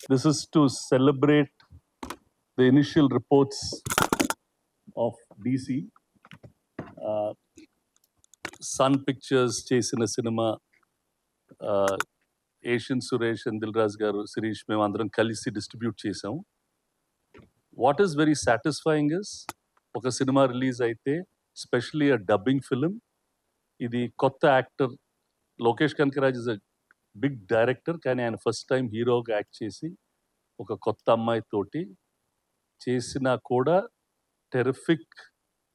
This is to celebrate the initial reports of DC. Sun Pictures చేసిన cinema Asian Suresh and Dil Raju garu Sirish మేము అందరం కలిసి distribute చేసాం. What is very satisfying is ఒక cinema release అయితే specially a dubbing film, ఇది కొత్త actor Lokesh Kanagaraj is a big director, కానీ ఆయన ఫస్ట్ టైం హీరోగా యాక్ట్ చేసి ఒక కొత్త అమ్మాయితోటి చేసినా కూడా టెరిఫిక్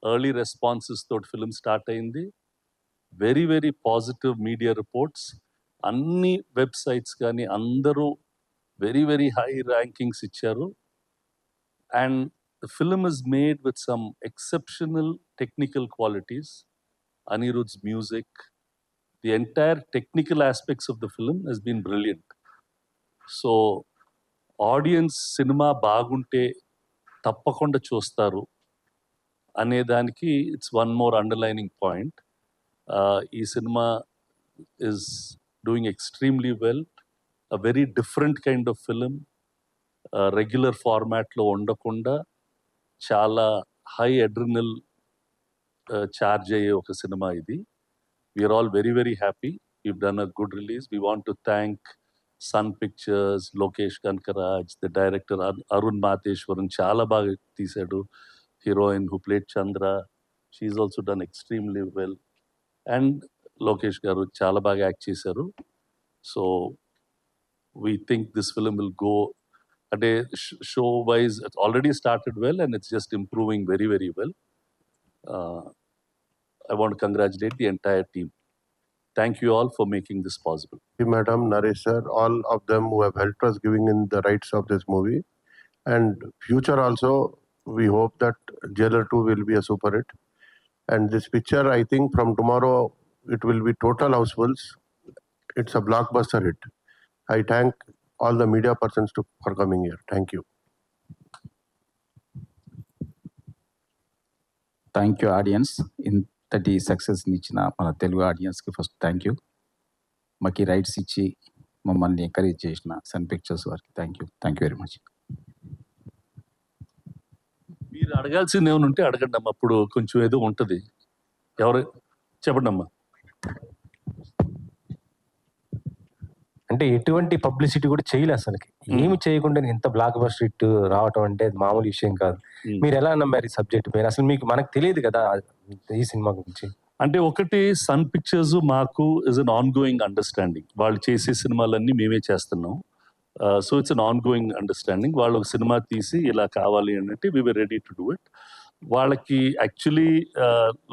ఎర్లీ రెస్పాన్సెస్ తోటి ఫిలిం స్టార్ట్ అయింది. Very very positive media reports, అన్ని వెబ్సైట్స్ కానీ అందరూ వెరీ వెరీ హై ర్యాంకింగ్స్ ఇచ్చారు. And the film is made with some exceptional technical qualities. Anirudh's music, the entire technical aspects of the film has been brilliant. So audience cinema బాగుంటే తప్పకుండా చూస్తారు అనే దానికి it's one more underlining point. ఈ cinema is doing extremely well. A very different kind of film, regular ఫార్మాట్లో ఉండకుండా చాలా high adrenal charge అయ్యే ఒక సినిమా ఇది. We're all very very happy. We've done a good release. We want to thank Sun Pictures, Lokesh Kanagaraj, the director Arun Matheswaran చాలా బాగా తీశాడు. Heroine who played Chandra, she also done extremely well. And Lokesh garu చాలా బాగా act చేశారు. So we think this film will go, అంటే show wise already started well and it's just improving very very well. I want to congratulate the entire team. Thank you all for making this possible. Madam, Naresh sir, all of them who have helped us giving in the rights of this movie. And future also, we hope that Jailer 2 will be a super hit. And this picture, I think from tomorrow, it will be total housefuls. It's a blockbuster hit. I thank all the media persons for coming here. Thank you. Thank you audience. ఇంతటి సక్సెస్ని ఇచ్చిన మన తెలుగు ఆడియన్స్కి first thank you. మాకు rights ఇచ్చి మమ్మల్ని encourage చేసిన sun pictures వారికి థ్యాంక్ యూ వెరీ మచ్. మీరు అడగాల్సింది ఏమైనా ఉంటే అడగండి అమ్మా, అప్పుడు కొంచెం ఏదో ఉంటుంది. ఎవరు చెప్పండి అమ్మా. అంటే ఎటువంటి పబ్లిసిటీ కూడా చేయలేదు అసలుకి, ఏమి చేయకుండా ఇంత బ్లాక్ బస్టర్ హిట్ రావటం అంటే మామూలు విషయం కాదు. మీరు ఎలా నమ్మారు ఈ సబ్జెక్ట్ పైన? అసలు మనకు తెలియదు కదా ఈ సినిమా గురించి. అంటే ఒకటి, సన్ పిక్చర్స్ మాకు is an ongoing understanding. వాళ్ళు చేసే సినిమాలన్నీ మేమే చేస్తున్నాం. So it's an ongoing understanding. వాళ్ళు ఒక సినిమా తీసి ఇలా కావాలి అంటే we were ready to do it. వాళ్ళకి యాక్చువల్లీ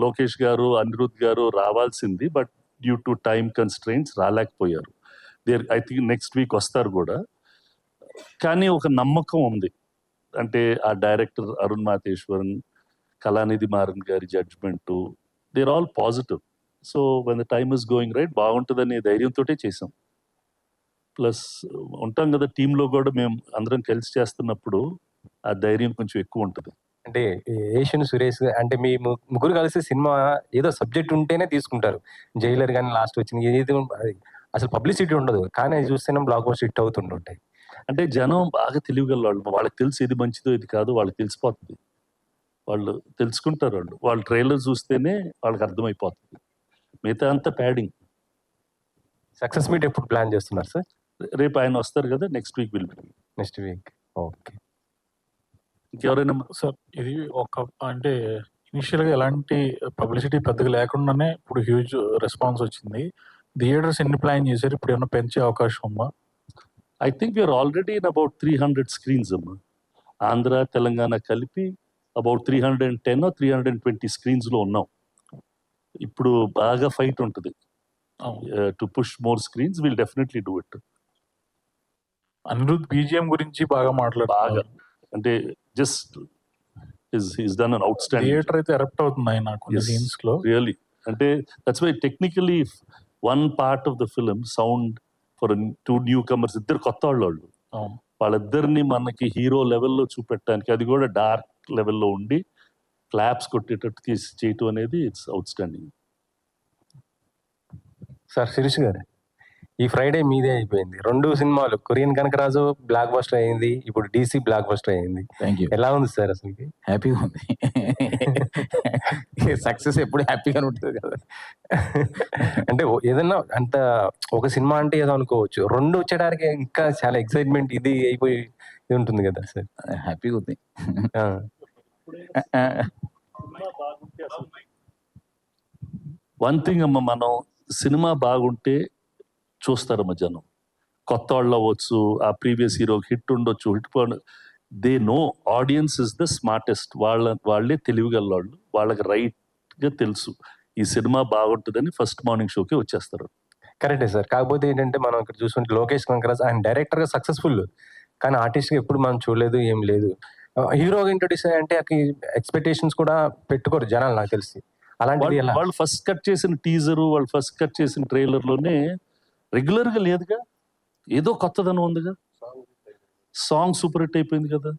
లోకేష్ గారు, అనిరుద్ గారు రావాల్సింది, but due to time constraints రాలేకపోయారు. ఐ థింక్ నెక్స్ట్ వీక్ వస్తారు కూడా. కానీ ఒక నమ్మకం ఉంది, అంటే ఆ డైరెక్టర్ అరుణ్ మాతేశ్వరన్, కళానిధి మారన్ గారి judgement, they are all positive. So when the time is going right బాగుంటుందనే ధైర్యంతో చేసాం. ప్లస్ ఉంటాం కదా టీంలో కూడా, మేము అందరం కలిసి చేస్తున్నప్పుడు ఆ ధైర్యం కొంచెం ఎక్కువ ఉంటుంది. అంటే ఏషియన్ సురేష్ అంటే మీ ముగ్గురు కలిసి సినిమా ఏదో సబ్జెక్ట్ ఉంటేనే తీసుకుంటారు. జైలర్ కానీ లాస్ట్ వచ్చింది ఏది అసలు పబ్లిసిటీ ఉండదు, కానీ అది చూస్తేనే బ్లాక్ బస్టర్ హిట్ అవుతుంటాయి. అంటే జనం బాగా తెలియగల వాళ్ళు, వాళ్ళకి తెలిసి ఇది మంచిదో ఇది కాదు వాళ్ళకి తెలిసిపోతుంది. వాళ్ళు తెలుసుకుంటారు. వాళ్ళు ట్రైలర్ చూస్తేనే వాళ్ళకి అర్థమైపోతుంది. మిగతా అంతా ప్యాడింగ్. సక్సెస్ మీట్ ఎప్పుడు ప్లాన్ చేస్తున్నారు సార్? రేపు ఆయన వస్తారు కదా, next week will be. Next week. Okay. ఇంకెవరైనా సార్, ఇది ఒక అంటే ఇనిషియల్గా ఎలాంటి పబ్లిసిటీ పెద్దగా లేకుండానే ఇప్పుడు హ్యూజ్ రెస్పాన్స్ వచ్చింది. థియేటర్స్ ఎన్ని ప్లాన్ చేశారు? ఇప్పుడు ఏమైనా పెంచే అవకాశం ఉందా? I think we are already in about 300 screens అమ్మా. ఆంధ్ర తెలంగాణ కలిపి అబౌట్ 310 or 320 స్క్రీన్స్లో ఉన్నాం. ఇప్పుడు బాగా ఫైట్ ఉంటుంది. To push more screens, will definitely do it. Anirudh BGM గురించి బాగా మాట్లాడారు. అంటే just is done an outstanding. Theatre అయితే ఎరప్ట్ అవుతుంది ఆయన కొన్ని సీన్స్ లో. రియల్లీ, అంటే that's why technically one part of the film sound for 2 newcomers, ఇద్దరు కొత్త వాళ్ళు, వాళ్ళిద్దరిని మనకి హీరో లెవెల్లో చూపెట్టడానికి, అది కూడా డార్క్ లెవెల్లో ఉండి క్లాప్స్ కొట్టేటట్టు తీసి చేయటం అనేది ఇట్స్ అవుట్స్టాండింగ్. సార్ శిరీష్ గారు, ఈ ఫ్రైడే మీదే అయిపోయింది. 2 సినిమాలు కొరియన్ కనకరాజు బ్లాక్ బస్టర్ అయింది. ఇప్పుడు డీసీ బ్లాక్ బస్టర్ అయింది. Thank you. ఎలా ఉంది సార్ అసలుకి? హ్యాపీగా ఉంది. సక్సెస్ ఎప్పుడు హ్యాపీగానే ఉంటుంది కదా. అంటే ఏదన్నా అంత ఒక సినిమా అంటే ఏదో అనుకోవచ్చు. 2 వచ్చేటానికి ఇంకా చాలా ఎక్సైట్మెంట్ ఇది అయిపోయి ఇది ఉంటుంది కదా సార్. హ్యాపీగా ఉంది. ఆ! వన్ థింగ్ అమ్మ, మనం సినిమా బాగుంటే చూస్తారమ్మ జనం. కొత్త వాళ్ళు అవ్వచ్చు, ఆ ప్రీవియస్ హీరోకి హిట్ ఉండొచ్చు, they know audience is the smartest. వాళ్ళే తెలివిగల వాళ్ళు. వాళ్ళకి రైట్గా తెలుసు ఈ సినిమా బాగుంటుందని ఫస్ట్ మార్నింగ్ షోకి వచ్చేస్తారు. కరెక్టే సార్. కాకపోతే ఏంటంటే మనం ఇక్కడ చూసుకుంటే లోకేష్ కనకరాజ్ ఆయన డైరెక్టర్‌గా సక్సెస్‌ఫుల్. కానీ ఆర్టిస్ట్‌గా ఎప్పుడు మనం చూడలేదు, ఏం లేదు. హీరోగా ఇంట్రొడ్యూస్ అయ్యంటే ఎక్స్‌పెక్టేషన్స్ కూడా పెట్టుకోరు జనాలు నాకు తెలిసి. అలాంటిది ఎలా? వాళ్ళు ఫస్ట్ కట్ చేసిన టీజరు, వాళ్ళు ఫస్ట్ కట్ చేసిన ట్రైలర్లోనే రెగ్యులర్గా లేదుగా, ఏదో కొత్తదనం ఉందిగా. సాంగ్ సూపర్ హిట్ అయిపోయింది కదా,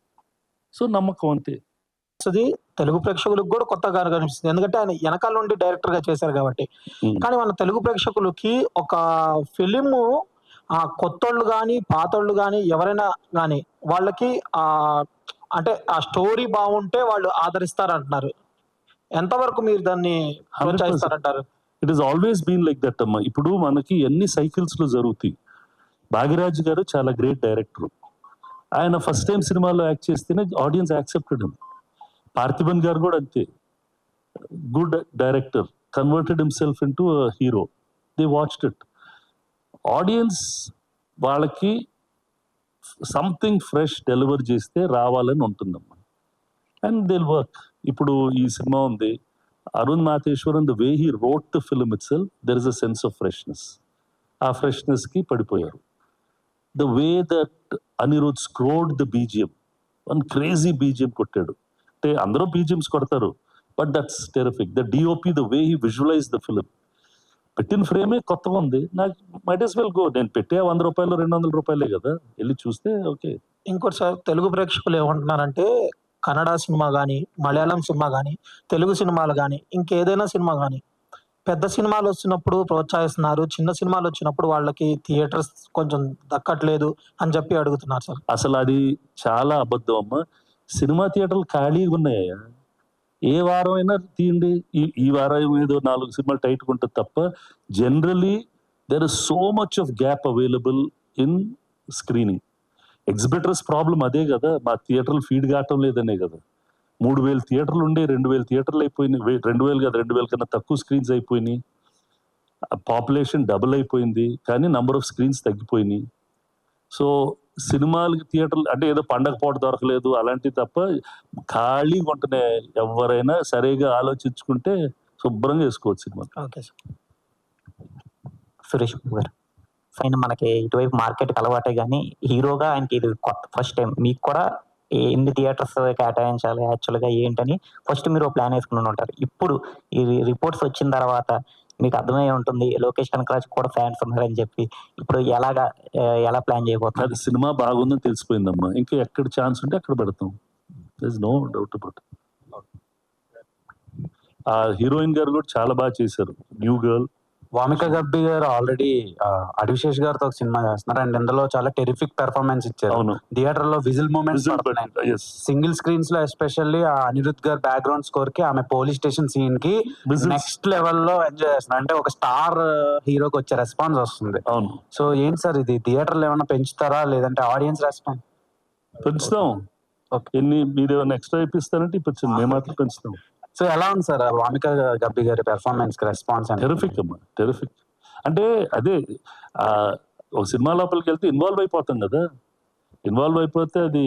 సో నమ్మకం అంతే. అది తెలుగు ప్రేక్షకులకు కూడా కొత్తగా కనిపిస్తుంది, ఎందుకంటే ఆయన వెనకాల నుండి డైరెక్టర్ గా చేశారు కాబట్టి. కానీ మన తెలుగు ప్రేక్షకులకి ఒక ఫిలిము ఆ కొత్తోళ్ళు కానీ పాతోళ్ళు కానీ ఎవరైనా కానీ వాళ్ళకి అంటే ఆ స్టోరీ బాగుంటే వాళ్ళు ఆదరిస్తారంటున్నారు. ఎంతవరకు మీరు దాన్ని ప్రోత్సహిస్తారంటారు? It is always been like that అమ్మా. ఇప్పుడు మనకి ఎన్ని సైకిల్స్ లో జరుగుతాయి. భాగ్యరాజ్ గారు చాలా గ్రేట్ డైరెక్టర్. ఆయన ఫస్ట్ టైం సినిమాలో యాక్ట్ చేస్తేనే ఆడియన్స్ యాక్సెప్టెడ్ హిమ్. పార్థిబన్ గారు కూడా అంతే, good director, converted himself into hero. They watched it. Audience వాళ్ళకి సంథింగ్ ఫ్రెష్ డెలివర్ చేస్తే రావాలని ఉంటుందమ్మా, అండ్ దిల్ వర్క్. ఇప్పుడు ఈ సినిమా ఉంది, Arun Matheswaran, the way he wrote the film itself, there is a sense of freshness. ఆ ఫ్రెష్నెస్కి పడిపోయారు. The way that Anirudh scored the BGM, one crazy BGM కొట్టాడు. అంటే అందరూ బీజిఎంస్ కొడతారు, but that's terrific. The DOP, the way he visualize the film, పెట్టిన ఫ్రేమే కొత్తగా ఉంది. నాకు మైట్ as వెల్ గో. నేను పెట్టే ₹100 ₹200 కదా, వెళ్ళి చూస్తే ఓకే. ఇంకోటి సార్, తెలుగు ప్రేక్షకులు ఏమంటున్నారంటే కన్నడ సినిమా కానీ, మలయాళం సినిమా కానీ, తెలుగు సినిమాలు కానీ, ఇంకేదైనా సినిమా కానీ పెద్ద సినిమాలు వచ్చినప్పుడు ప్రోత్సహిస్తున్నారు, చిన్న సినిమాలు వచ్చినప్పుడు వాళ్ళకి థియేటర్స్ కొంచెం దక్కట్లేదు అని చెప్పి అడుగుతున్నారు సార్. అసలు అది చాలా అబద్ధం అమ్మా. సినిమా థియేటర్లు ఖాళీగా ఉన్నాయా? ఏ వారం అయినా తీయండి. ఈ వారం ఏదో 4 సినిమాలు టైట్గా ఉంటుంది తప్ప, generally there is so much of gap available in screening. Exhibitors problem అదే కదా, మా థియేటర్లు ఫీడ్ కావటం లేదనే కదా. 3000 థియేటర్లు ఉండే 2000 థియేటర్లు అయిపోయినాయి. 2000 కాదు, 2000 కన్నా తక్కువ స్క్రీన్స్ అయిపోయినాయి. పాపులేషన్ డబుల్ అయిపోయింది, కానీ నంబర్ ఆఫ్ స్క్రీన్స్ తగ్గిపోయినాయి. సో సినిమాలకి థియేటర్లు అంటే ఏదో పండగ పూట దొరకలేదు అలాంటివి తప్ప, ఖాళీగా ఉంటున్నాయి. ఎవరైనా సరిగా ఆలోచించుకుంటే శుభ్రంగా వేసుకోవచ్చు cinema. Okay sir. Suresh Babu garu, fine మనకి ఇటువైపు మార్కెట్కి అలవాటే కానీ హీరోగా ఆయనకి ఇది కొత్త ఫస్ట్ టైం. మీకు కూడా ఎన్ని థియేటర్స్ కేటాయించాలి యాక్చువల్గా ఏంటని ఫస్ట్ మీరు ప్లాన్ వేసుకుని ఉంటారు. ఇప్పుడు ఈ రిపోర్ట్స్ వచ్చిన తర్వాత మీకు అర్థమై ఉంటుంది లోకేష్ కనకరాజ్ కూడా ఫ్యాన్స్ ఉన్నారని చెప్పి. ఇప్పుడు ఎలా ప్లాన్ చేయబోతున్నారు? అది సినిమా బాగుందని తెలిసిపోయిందమ్మా, ఇంకా ఎక్కడ ఛాన్స్ ఉంటే అక్కడ పెడతాం. There is no doubt about. ఆ హీరోయిన్ గారు కూడా చాలా బాగా చేశారు, న్యూ గర్ల్. వామిక గబ్బి గారు ఆల్రెడీ అడివిశేష్ గారితో ఒక సినిమా చేస్తున్నారు అండ్ ఇందులో చాలా టెరిఫిక్ పెర్ఫార్మెన్స్ ఇచ్చారు. అవును, థియేటర్ లో whistle moments yes. Single screens లో ఎస్పెషల్లీ ఆ అనిరుద్ గారు బ్యాక్గ్రౌండ్ స్కోర్ కి ఆమె పోలీస్ స్టేషన్ సీన్ కి నెక్స్ట్ లెవెల్ లో ఎంజాయ్ చేస్తున్నారు. అంటే ఒక స్టార్ హీరోకి వచ్చే రెస్పాన్స్ వస్తుంది. అవును, సో ఏంటి సార్ ఇది, థియేటర్లు ఏమైనా పెంచుతారా లేదంటే ఆడియన్స్ రెస్పాన్స్? పెంచుతాం. మీరు ఏమైనా ఎక్స్ట్రా ఇప్పిస్తారంటే ఇప్పించండి, మేము మాత్రం పెంచుతాం. సో ఎలా ఉంది సార్ వామిక గబ్బి గారి పెర్ఫార్మెన్స్ కి రెస్పాన్స్? టెరిఫిక్ అమ్మా, టెరిఫిక్. అంటే అదే ఒక సినిమా లోపలికి వెళ్తే ఇన్వాల్వ్ అయిపోతాం కదా. ఇన్వాల్వ్ అయిపోతే అది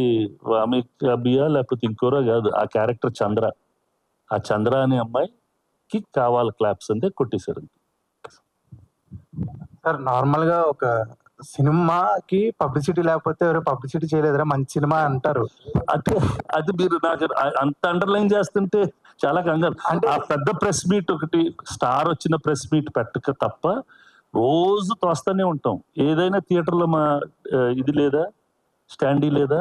వామిక గబ్బియా లేకపోతే ఇంకోరా కాదు, ఆ క్యారెక్టర్ చంద్ర. ఆ చంద్ర అనే అమ్మాయికి కావాలి క్లాప్స్ అంటే కొట్టేశారు. సార్ నార్మల్ గా ఒక సినిమాకి పబ్లిసిటీ లేకపోతే ఎవరు పబ్లిసిటీ చేయలేదురా మంచి సినిమా అంటారు. అంటే అది మీరు నాకు అంత అండర్లైన్ చేస్తుంటే చాలా కంగారు. అంటే ఆ పెద్ద ప్రెస్ మీట్ ఒకటి, స్టార్ వచ్చిన ప్రెస్ మీట్ పెట్టక తప్ప రోజు తోస్తానే ఉంటాం. ఏదైనా థియేటర్లో మా ఇది లేదా, స్టాండీ లేదా?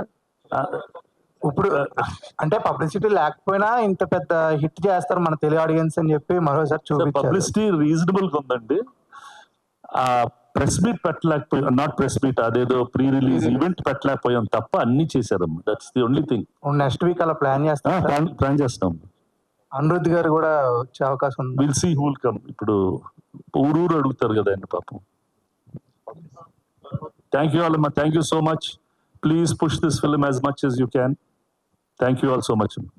ఇప్పుడు అంటే పబ్లిసిటీ లేకపోయినా ఇంత పెద్ద హిట్ చేస్తారు మన తెలుగు ఆడియన్స్ అని చెప్పి మరోసారి చూపించారు. పబ్లిసిటీ రీజనబుల్ గా ఉందండి. ఆ ప్రెస్ మీట్ పెట్టలేకపోయాం, నాట్ ప్రెస్ మీట్, అదేదో ప్రీ రిలీజ్ ఈవెంట్ పెట్టలేకపోయాం తప్ప అన్ని చేశారమ్మా. That's the only thing. Next week అలా ప్లాన్ చేస్తాం. ప్లాన్ చేస్తాం. అనిరుద్ధ్ గారు కూడా వచ్చే అవకాశం ఉంది. Will see who will come. ఇప్పుడు ఊరూరు అడుగుతారు కదా అండి పాపం. థ్యాంక్ యూ ఆల్ అమ్మా. Thank you so much. Please push this film as much as you can. Thank you all so much.